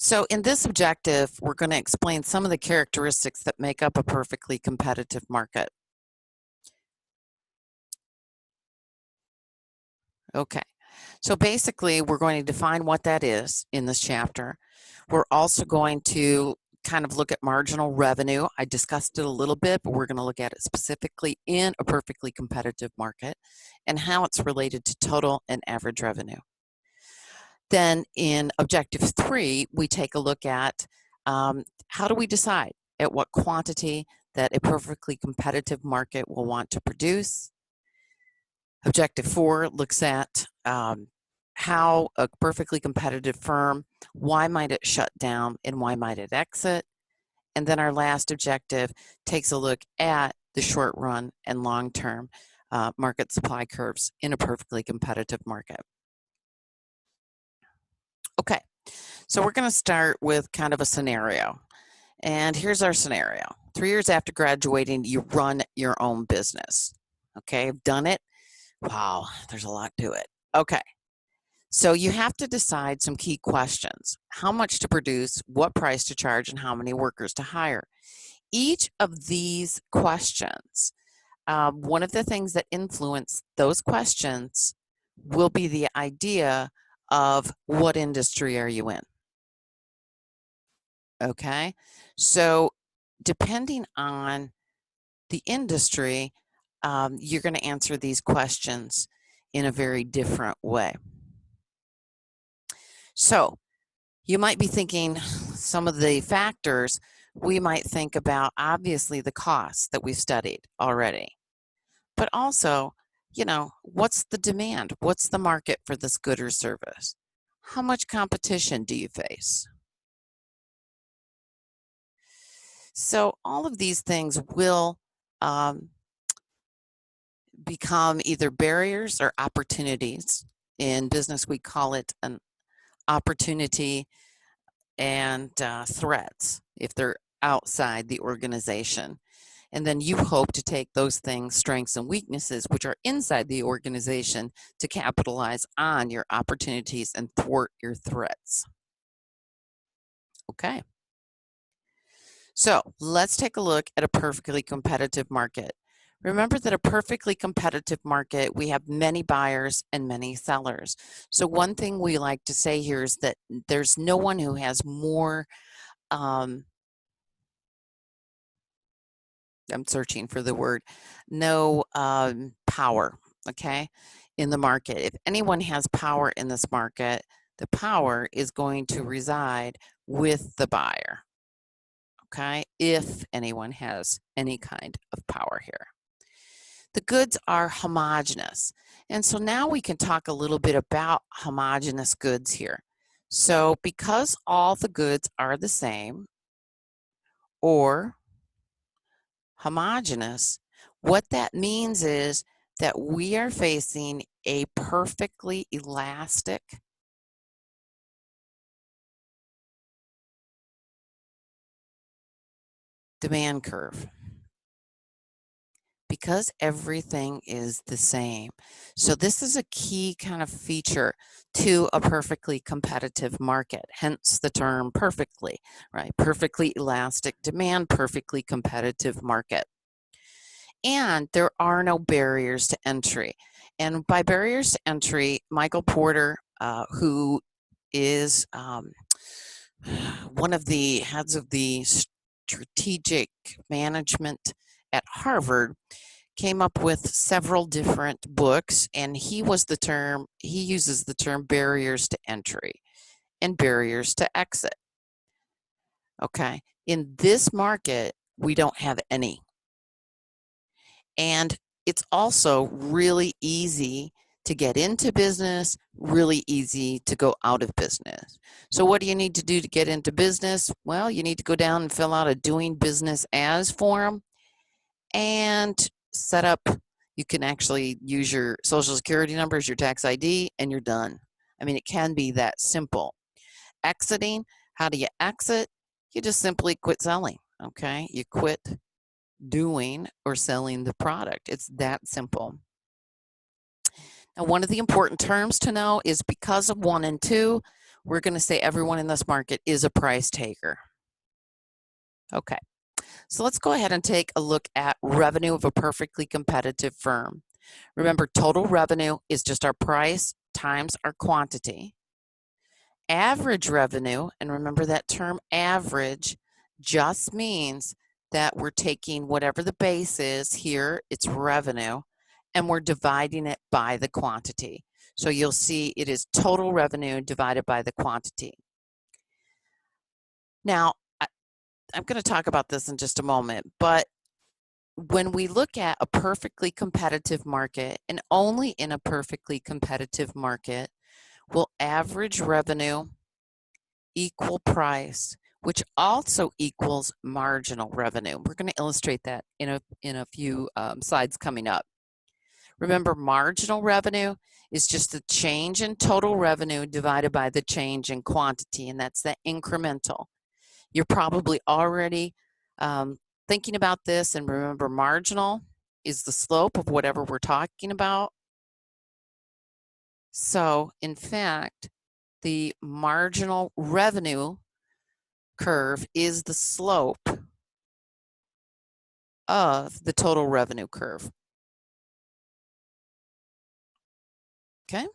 So in this objective, we're going to explain some of the characteristics that make up a perfectly competitive market. Okay, so basically we're going to define what that is in this chapter. We're also going to kind of look at marginal revenue. I discussed it a little bit, but we're going to look at it specifically in a perfectly competitive market and how it's related to total and average revenue. Then in objective 3, we take a look at how do we decide at what quantity that a perfectly competitive market will want to produce. Objective 4 looks at how a perfectly competitive firm, why might it shut down and why might it exit? And then our last objective takes a look at the short run and long term market supply curves in a perfectly competitive market. Okay, so we're going to start with kind of a scenario. And here's our scenario. 3 years after graduating, you run your own business. Okay, I've done it. Wow, there's a lot to it. Okay, so you have to decide some key questions. How much to produce, what price to charge, and how many workers to hire. Each of these questions, one of the things that influence those questions will be the idea of what industry are you in. Okay, so depending on the industry, you're going to answer these questions in a very different way. So you might be thinking some of the factors. We might think about obviously the costs that we've studied already, but also, you know, what's the demand? What's the market for this good or service? How much competition do you face? So all of these things will become either barriers or opportunities. In business, we call it an opportunity and threats if they're outside the organization. And then you hope to take those things, strengths and weaknesses, which are inside the organization, to capitalize on your opportunities and thwart your threats. Okay. So let's take a look at a perfectly competitive market. Remember that a perfectly competitive market, we have many buyers and many sellers. So one thing we like to say here is that there's no one who has more, I'm searching for the word, no power, okay, in the market. If anyone has power in this market, the power is going to reside with the buyer, okay, if anyone has any kind of power here. The goods are homogeneous. And so now we can talk a little bit about homogeneous goods here. So because all the goods are the same or homogeneous, what that means is that we are facing a perfectly elastic demand curve, because everything is the same. So this is a key kind of feature to a perfectly competitive market, hence the term perfectly, right? Perfectly elastic demand, perfectly competitive market. And there are no barriers to entry. And by barriers to entry, Michael Porter, who is one of the heads of the strategic management at Harvard, came up with several different books, and he uses the term barriers to entry and barriers to exit. Okay, in this market, we don't have any. And it's also really easy to get into business, really easy to go out of business. So what do you need to do to get into business? Well, you need to go down and fill out a doing business as form and set up. You can actually use your social security numbers, your tax ID, and you're done. I mean, it can be that simple. Exiting, how do you exit? You just simply quit selling, okay? You quit doing or selling the product. It's that simple. Now, one of the important terms to know is because of 1 and 2, we're going to say everyone in this market is a price taker. Okay, so let's go ahead and take a look at revenue of a perfectly competitive firm. Remember, total revenue is just our price times our quantity. Average revenue, and remember that term average just means that we're taking whatever the base is here, it's revenue, and we're dividing it by the quantity. So you'll see it is total revenue divided by the quantity. Now, I'm going to talk about this in just a moment, but when we look at a perfectly competitive market, and only in a perfectly competitive market will average revenue equal price, which also equals marginal revenue. We're going to illustrate that in a few slides coming up. Remember, marginal revenue is just the change in total revenue divided by the change in quantity, and that's the incremental. You're probably already thinking about this, and remember, marginal is the slope of whatever we're talking about. So, in fact, the marginal revenue curve is the slope of the total revenue curve. Okay.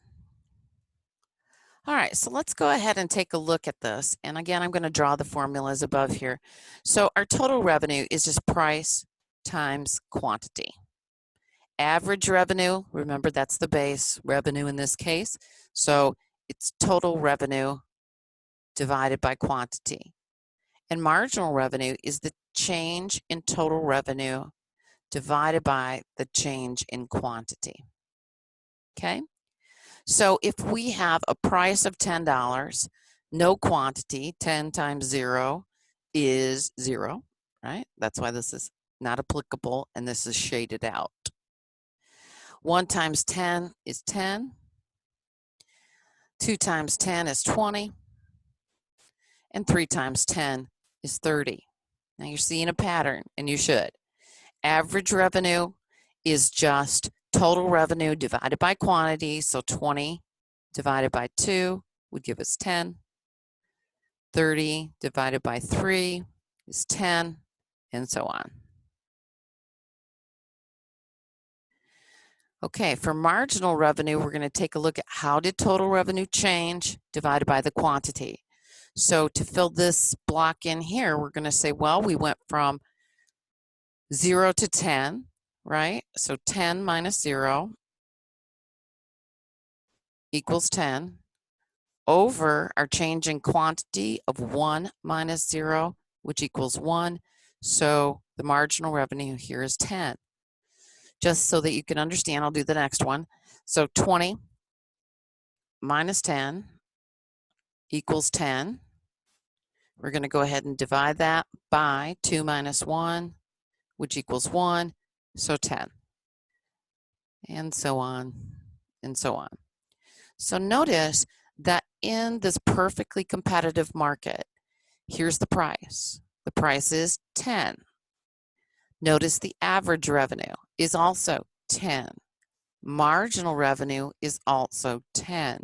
All right, so let's go ahead and take a look at this. And again, I'm going to draw the formulas above here. So our total revenue is just price times quantity. Average revenue, remember that's the base revenue in this case. So it's total revenue divided by quantity. And marginal revenue is the change in total revenue divided by the change in quantity. Okay? So if we have a price of $10, no quantity, 10 times 0 is 0, right? That's why this is not applicable and this is shaded out. 1 times 10 is 10. 2 times 10 is 20. And 3 times 10 is 30. Now you're seeing a pattern, and you should. Average revenue is just total revenue divided by quantity, so 20 divided by 2 would give us 10. 30 divided by 3 is 10, and so on. Okay, for marginal revenue, we're going to take a look at how did total revenue change divided by the quantity. So to fill this block in here, we're going to say, well, we went from 0 to 10, right? So 10 minus 0 equals 10 over our change in quantity of 1 minus 0, which equals 1. So the marginal revenue here is 10. Just so that you can understand, I'll do the next one. So 20 minus 10 equals 10. We're going to go ahead and divide that by 2 minus 1, which equals 1, so 10. And so on, and so on. So notice that in this perfectly competitive market, here's the price. The price is 10. Notice the average revenue is also 10. Marginal revenue is also 10.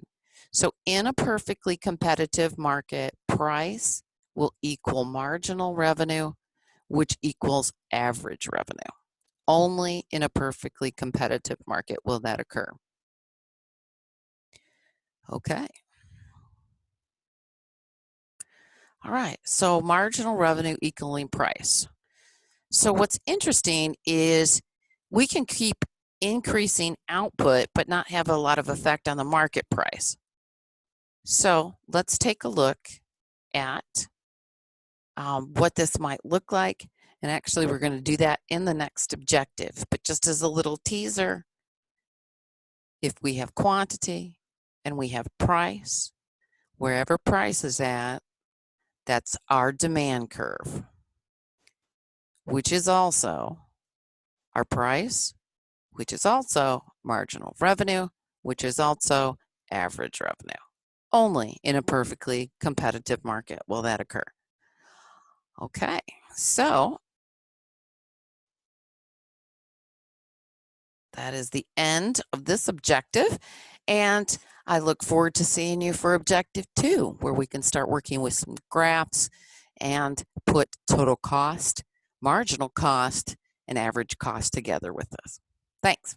So in a perfectly competitive market, price will equal marginal revenue, which equals average revenue. Only in a perfectly competitive market will that occur. Okay. All right, so marginal revenue equaling price. So what's interesting is we can keep increasing output but not have a lot of effect on the market price. So let's take a look at what this might look like. And actually, we're going to do that in the next objective. But just as a little teaser, if we have quantity and we have price, wherever price is at, that's our demand curve, which is also our price, which is also marginal revenue, which is also average revenue. Only in a perfectly competitive market will that occur. Okay, so that is the end of this objective. And I look forward to seeing you for Objective 2, where we can start working with some graphs and put total cost, marginal cost, and average cost together with us. Thanks.